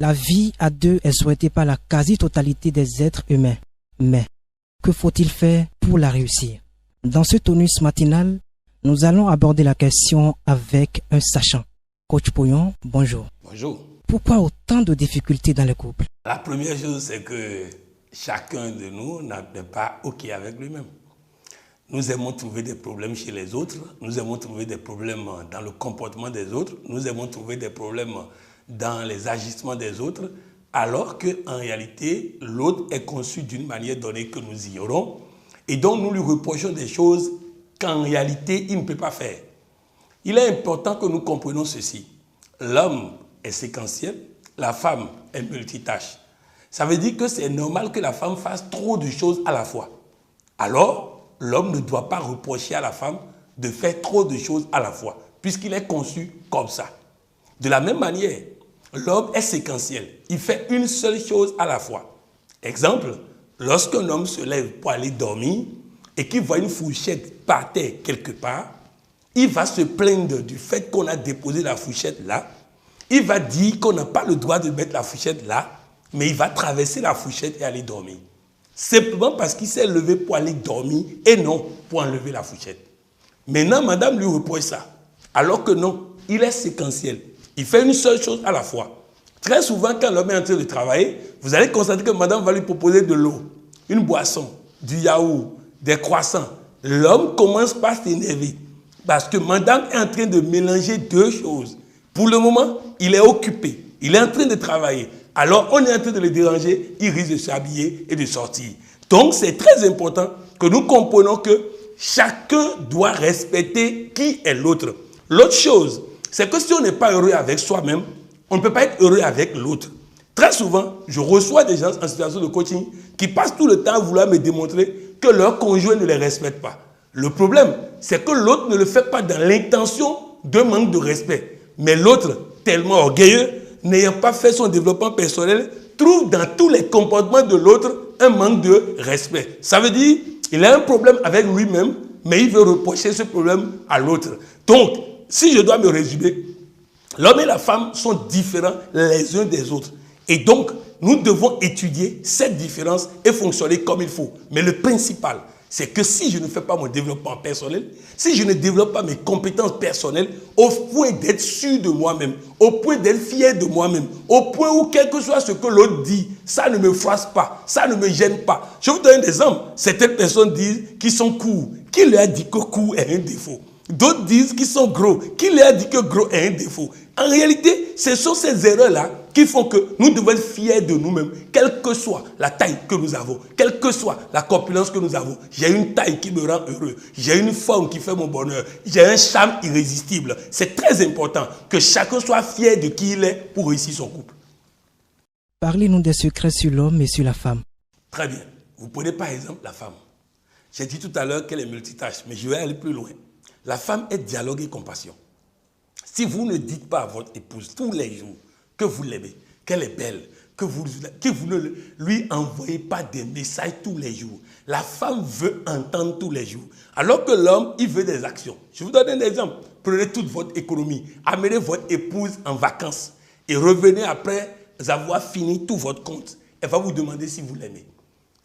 La vie à deux est souhaitée par la quasi-totalité des êtres humains. Mais que faut-il faire pour la réussir? Dans ce tonus matinal, nous allons aborder la question avec un sachant. Coach Pouyon, bonjour. Bonjour. Pourquoi autant de difficultés dans le couple? La première chose, c'est que chacun de nous n'est pas OK avec lui-même. Nous aimons trouver des problèmes chez les autres, nous aimons trouver des problèmes dans le comportement des autres, nous aimons trouver des problèmes dans les agissements des autres, alors qu'en réalité, l'autre est conçu d'une manière donnée que nous ignorons, et donc nous lui reprochons des choses qu'en réalité, il ne peut pas faire. Il est important que nous comprenions ceci. L'homme est séquentiel, la femme est multitâche. Ça veut dire que c'est normal que la femme fasse trop de choses à la fois. Alors, l'homme ne doit pas reprocher à la femme de faire trop de choses à la fois, puisqu'il est conçu comme ça. De la même manière, l'homme est séquentiel. Il fait une seule chose à la fois. Exemple, lorsqu'un homme se lève pour aller dormir et qu'il voit une fourchette par terre quelque part, il va se plaindre du fait qu'on a déposé la fourchette là. Il va dire qu'on n'a pas le droit de mettre la fourchette là, mais il va traverser la fourchette et aller dormir. Simplement parce qu'il s'est levé pour aller dormir et non pour enlever la fourchette. Maintenant, madame lui reproche ça. Alors que non, il est séquentiel. Il fait une seule chose à la fois. Très souvent, quand l'homme est en train de travailler, vous allez constater que madame va lui proposer de l'eau, une boisson, du yaourt, des croissants. L'homme commence par s'énerver parce que madame est en train de mélanger deux choses. Pour le moment, il est occupé. Il est en train de travailler. Alors, on est en train de le déranger. Il risque de s'habiller et de sortir. Donc, c'est très important que nous comprenions que chacun doit respecter qui est l'autre. L'autre chose, c'est que si on n'est pas heureux avec soi-même, on ne peut pas être heureux avec l'autre. Très souvent, je reçois des gens en situation de coaching qui passent tout le temps à vouloir me démontrer que leur conjoint ne les respecte pas. Le problème, c'est que l'autre ne le fait pas dans l'intention d'un manque de respect. Mais l'autre, tellement orgueilleux, n'ayant pas fait son développement personnel, trouve dans tous les comportements de l'autre un manque de respect. Ça veut dire qu'il a un problème avec lui-même, mais il veut reprocher ce problème à l'autre. Donc, si je dois me résumer, l'homme et la femme sont différents les uns des autres. Et donc, nous devons étudier cette différence et fonctionner comme il faut. Mais le principal, c'est que si je ne fais pas mon développement personnel, si je ne développe pas mes compétences personnelles, au point d'être sûr de moi-même, au point d'être fier de moi-même, au point où quel que soit ce que l'autre dit, ça ne me froisse pas, ça ne me gêne pas. Je vous donne un exemple. Certaines personnes disent qu'ils sont courts. Qui leur a dit que court est un défaut? D'autres disent qu'ils sont gros. Qui leur a dit que gros est un défaut? En réalité, ce sont ces erreurs-là qui font que nous devons être fiers de nous-mêmes, quelle que soit la taille que nous avons, quelle que soit la corpulence que nous avons. J'ai une taille qui me rend heureux. J'ai une forme qui fait mon bonheur. J'ai un charme irrésistible. C'est très important que chacun soit fier de qui il est pour réussir son couple. Parlez-nous des secrets sur l'homme et sur la femme. Très bien. Vous prenez par exemple la femme. J'ai dit tout à l'heure qu'elle est multitâche, mais je vais aller plus loin. La femme est dialogue et compassion. Si vous ne dites pas à votre épouse tous les jours que vous l'aimez, qu'elle est belle, que vous ne lui envoyez pas des messages tous les jours, la femme veut entendre tous les jours. Alors que l'homme, il veut des actions. Je vous donne un exemple. Prenez toute votre économie, amenez votre épouse en vacances et revenez après avoir fini tout votre compte. Elle va vous demander si vous l'aimez.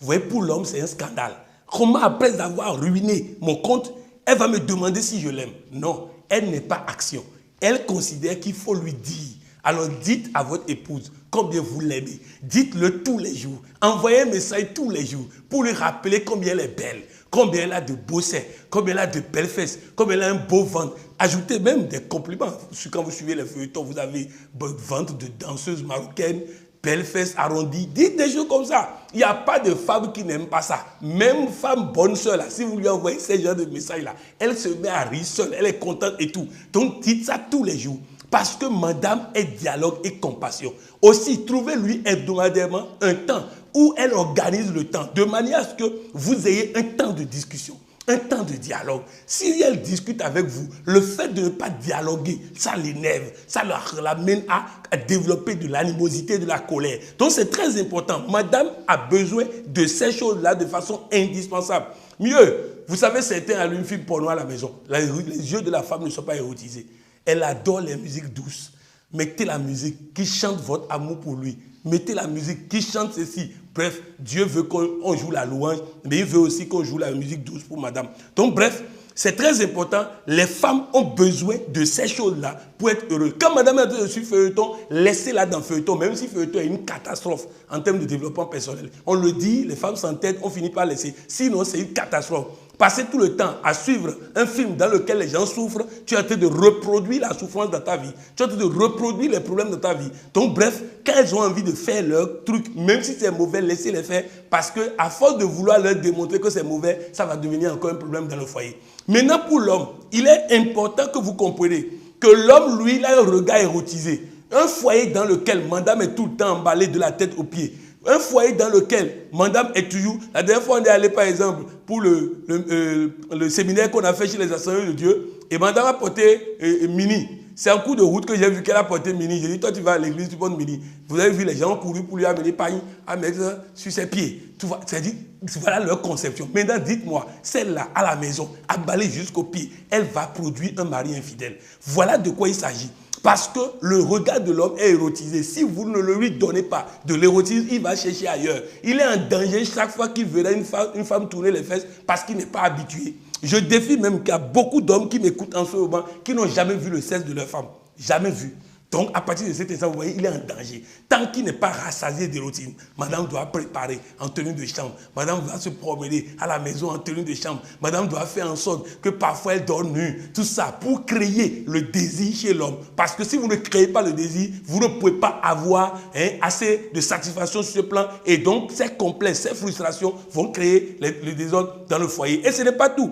Vous voyez, pour l'homme, c'est un scandale. Comment après avoir ruiné mon compte, elle va me demander si je l'aime? Non, elle n'est pas action. Elle considère qu'il faut lui dire. Alors dites à votre épouse combien vous l'aimez. Dites-le tous les jours. Envoyez un message tous les jours pour lui rappeler combien elle est belle, combien elle a de beaux seins, combien elle a de belles fesses, combien elle a un beau ventre. Ajoutez même des compliments. Quand vous suivez les feuilletons, vous avez votre ventre de danseuse marocaine, belles fesses arrondies. Dites des choses comme ça. Il n'y a pas de femme qui n'aime pas ça. Même femme bonne sœur, là, si vous lui envoyez ce genre de message-là, elle se met à rire seule, elle est contente et tout. Donc dites ça tous les jours. parce que madame est dialogue et compassion. Aussi, trouvez-lui hebdomadairement un temps où elle organise le temps, de manière à ce que vous ayez un temps de discussion, un temps de dialogue. Si elle discute avec vous, le fait de ne pas dialoguer, ça l'énerve, ça l'amène à développer de l'animosité, de la colère. Donc c'est très important. Madame a besoin de ces choses-là de façon indispensable. Mieux, vous savez, certains allument un film porno à la maison. Les yeux de la femme ne sont pas érotisés. Elle adore les musiques douces. Mettez la musique qui chante votre amour pour lui. Mettez la musique qui chante ceci. Bref, Dieu veut qu'on joue la louange, mais il veut aussi qu'on joue la musique douce pour madame. Donc bref, c'est très important. Les femmes ont besoin de ces choses-là pour être heureuses. Quand madame est dessus feuilleton, laissez-la dans feuilleton, même si feuilleton est une catastrophe en termes de développement personnel. On le dit, les femmes s'entêtent, on finit par laisser. Sinon, c'est une catastrophe. Passer tout le temps à suivre un film dans lequel les gens souffrent, tu es en train de reproduire la souffrance dans ta vie. Tu es en train de reproduire les problèmes de ta vie. Donc bref, quand elles ont envie de faire leur truc, même si c'est mauvais, laissez-les faire. Parce qu'à force de vouloir leur démontrer que c'est mauvais, ça va devenir encore un problème dans le foyer. Maintenant pour l'homme, il est important que vous compreniez que l'homme, lui, il a un regard érotisé. Un foyer dans lequel madame est tout le temps emballée de la tête aux pieds. Un foyer dans lequel madame est toujours... La dernière fois, on est allé, par exemple, pour le séminaire qu'on a fait chez les enseignants de Dieu, et madame a porté mini. C'est un coup de route que j'ai vu qu'elle a porté mini. J'ai dit, toi, tu vas à l'église, tu portes mini. Vous avez vu, les gens ont couru pour lui amener paille, à mettre sur ses pieds. C'est-à-dire, voilà leur conception. Maintenant, dites-moi, celle-là, à la maison, emballée jusqu'aux pieds, elle va produire un mari infidèle. Voilà de quoi il s'agit. Parce que le regard de l'homme est érotisé. Si vous ne lui donnez pas de l'érotisme, il va chercher ailleurs. Il est en danger chaque fois qu'il verra une femme tourner les fesses parce qu'il n'est pas habitué. Je défie même qu'il y a beaucoup d'hommes qui m'écoutent en ce moment qui n'ont jamais vu le sexe de leur femme. Jamais vu. Donc, à partir de cet instant, vous voyez, il est en danger. Tant qu'il n'est pas rassasié d'érotisme, madame doit préparer en tenue de chambre. Madame doit se promener à la maison en tenue de chambre. Madame doit faire en sorte que parfois elle dort nue. Tout ça pour créer le désir chez l'homme. Parce que si vous ne créez pas le désir, vous ne pouvez pas avoir assez de satisfaction sur ce plan. Et donc, ces complexes, ces frustrations vont créer le désordre dans le foyer. Et ce n'est pas tout.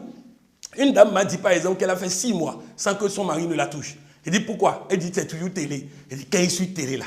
Une dame m'a dit par exemple qu'elle a fait 6 mois sans que son mari ne la touche. Je dis pourquoi? Elle dit c'est toujours télé. Elle dit quand je suis télé là,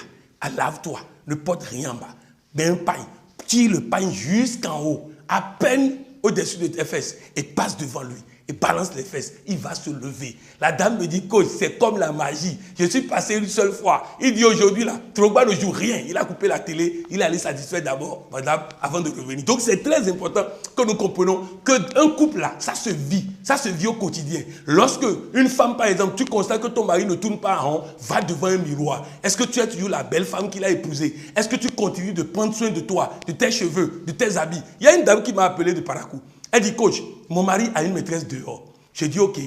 lave-toi, ne porte rien en bas. Mets un pain, tire le pain jusqu'en haut, à peine au-dessus de tes fesses et passe devant lui. Et balance les fesses, il va se lever. La dame me dit, coach, c'est comme la magie. Je suis passé une seule fois. Il dit aujourd'hui, là, Drogba ne joue rien. Il a coupé la télé, il allait satisfaire d'abord, madame, avant de revenir. Donc c'est très important que nous comprenions qu'un couple là, ça se vit au quotidien. Lorsque une femme, par exemple, tu constates que ton mari ne tourne pas en rond, va devant un miroir. Est-ce que tu es toujours la belle femme qu'il a épousée? Est-ce que tu continues de prendre soin de toi, de tes cheveux, de tes habits? Il y a une dame qui m'a appelé de Parakou. Elle dit, coach, mon mari a une maîtresse dehors. J'ai dit, ok,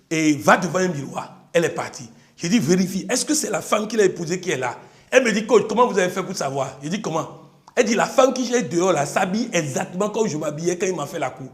et va devant un miroir. Elle est partie. J'ai dit, vérifie, est-ce que c'est la femme qu'il a épousée qui est là? Elle me dit, coach, comment vous avez fait pour savoir? J'ai dit, comment? Elle dit, la femme qui est dehors là s'habille exactement comme je m'habillais quand il m'a fait la cour.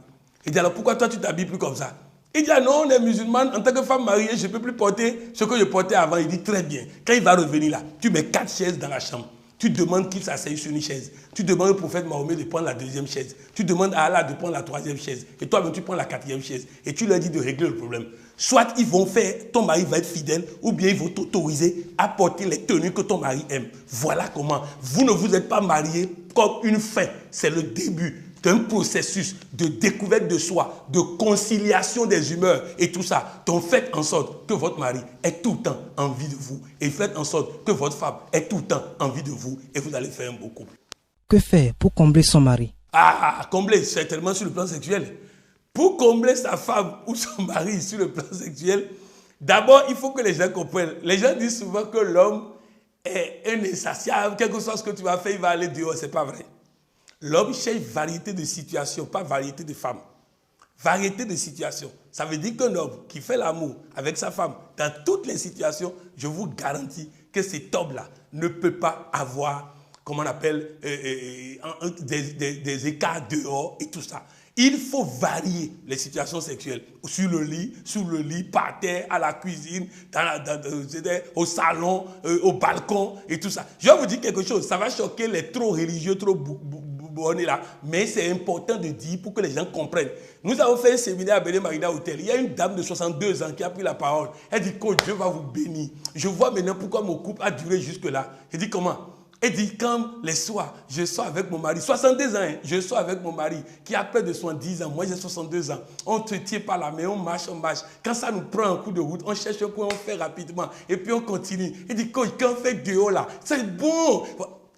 J'ai dit, alors pourquoi toi tu t'habilles plus comme ça? Il dit, ah non, on est musulmane, en tant que femme mariée, je ne peux plus porter ce que je portais avant. Il dit, très bien, quand il va revenir là, tu mets 4 chaises dans la chambre. Tu demandes qu'il s'asseye sur une chaise. Tu demandes au prophète Mahomet de prendre la 2e chaise. Tu demandes à Allah de prendre la 3e chaise. Et toi-même, tu prends la 4e chaise. Et tu leur dis de régler le problème. Soit ils vont faire, ton mari va être fidèle, ou bien ils vont t'autoriser à porter les tenues que ton mari aime. Voilà comment. Vous ne vous êtes pas mariés comme une fin. C'est le début d'un processus de découverte de soi, de conciliation des humeurs et tout ça. Donc faites en sorte que votre mari ait tout le temps envie de vous et faites en sorte que votre femme ait tout le temps envie de vous et vous allez faire un beau couple. Que faire pour combler son mari? Combler, certainement sur le plan sexuel. Pour combler sa femme ou son mari sur le plan sexuel, d'abord, il faut que les gens comprennent. Les gens disent souvent que l'homme est insatiable, quel que soit ce que tu vas faire, il va aller dehors. Ce n'est pas vrai. L'homme cherche variété de situations, pas variété de femmes. Variété de situations. Ça veut dire qu'un homme qui fait l'amour avec sa femme, dans toutes les situations, je vous garantis que cet homme-là ne peut pas avoir, comment on appelle, des écarts dehors et tout ça. Il faut varier les situations sexuelles. Sur le lit, sous le lit, par terre, à la cuisine, au salon, au balcon et tout ça. Je vais vous dire quelque chose, ça va choquer les trop religieux, trop borné là, mais c'est important de dire pour que les gens comprennent. Nous avons fait un séminaire à Béné Marina Hotel. Il y a une dame de 62 ans qui a pris la parole. Elle dit que Dieu va vous bénir. Je vois maintenant pourquoi mon couple a duré jusque-là. Je dis comment? Elle dit, quand les soirs, je sors avec mon mari, 62 ans, je sors avec mon mari, qui a près de 70 ans, moi j'ai 62 ans. On te tient par la main, on marche. Quand ça nous prend un coup de route, on cherche un coin, on fait rapidement, et puis on continue. Elle dit, quand on fait dehors là, c'est bon.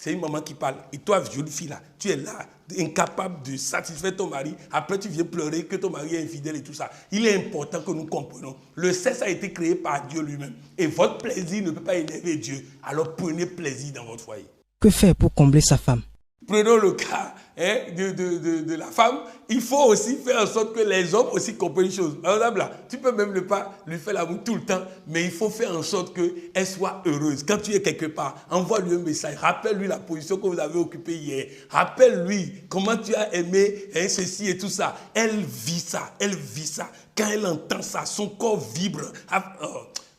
C'est une maman qui parle. Et toi, jeune fille là, tu es là, incapable de satisfaire ton mari. Après, tu viens pleurer que ton mari est infidèle et tout ça. Il est important que nous comprenions. Le sexe a été créé par Dieu lui-même. Et votre plaisir ne peut pas énerver Dieu. Alors prenez plaisir dans votre foyer. Que faire pour combler sa femme? Prenons le cas de la femme. Il faut aussi faire en sorte que les hommes aussi comprennent une chose. Par exemple, là, tu peux même ne pas lui faire l'amour tout le temps, mais il faut faire en sorte qu'elle soit heureuse. Quand tu es quelque part, envoie-lui un message. Rappelle-lui la position que vous avez occupée hier. Rappelle-lui comment tu as aimé ceci et tout ça. Elle vit ça. Elle vit ça. Quand elle entend ça, son corps vibre.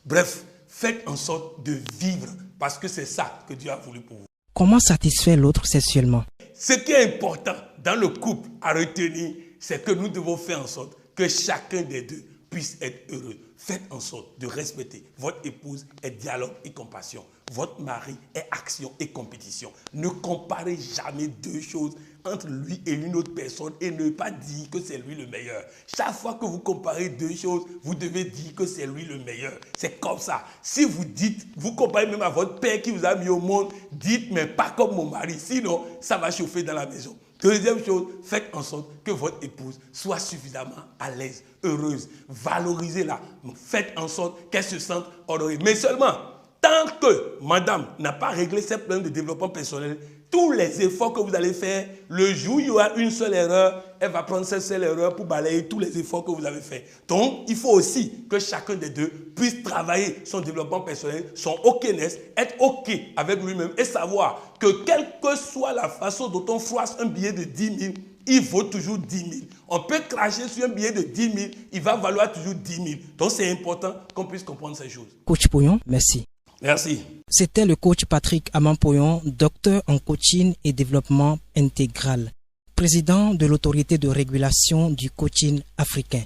Bref, faites en sorte de vivre parce que c'est ça que Dieu a voulu pour vous. Comment satisfaire l'autre sexuellement? Ce qui est important dans le couple à retenir, c'est que nous devons faire en sorte que chacun des deux puisse être heureux. Faites en sorte de respecter votre épouse et dialogue et compassion. Votre mari est action et compétition. Ne comparez jamais deux choses entre lui et une autre personne et ne pas dire que c'est lui le meilleur. Chaque fois que vous comparez deux choses, vous devez dire que c'est lui le meilleur. C'est comme ça. Si vous dites, vous comparez même à votre père qui vous a mis au monde, dites mais pas comme mon mari. Sinon, ça va chauffer dans la maison. Deuxième chose, faites en sorte que votre épouse soit suffisamment à l'aise, heureuse. Valorisez-la. Faites en sorte qu'elle se sente honorée. Mais seulement, tant que madame n'a pas réglé ses problèmes de développement personnel, tous les efforts que vous allez faire, le jour où il y aura une seule erreur, elle va prendre cette seule erreur pour balayer tous les efforts que vous avez faits. Donc, il faut aussi que chacun des deux puisse travailler son développement personnel, son okness, être OK avec lui-même et savoir que quelle que soit la façon dont on froisse un billet de 10 000, il vaut toujours 10 000. On peut cracher sur un billet de 10 000, il va valoir toujours 10 000. Donc, c'est important qu'on puisse comprendre ces choses. Coach Pouillon, merci. Merci. C'était le coach Patrick Amampoyon, docteur en coaching et développement intégral, président de l'autorité de régulation du coaching africain.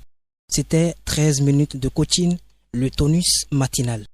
C'était 13 minutes de coaching, le tonus matinal.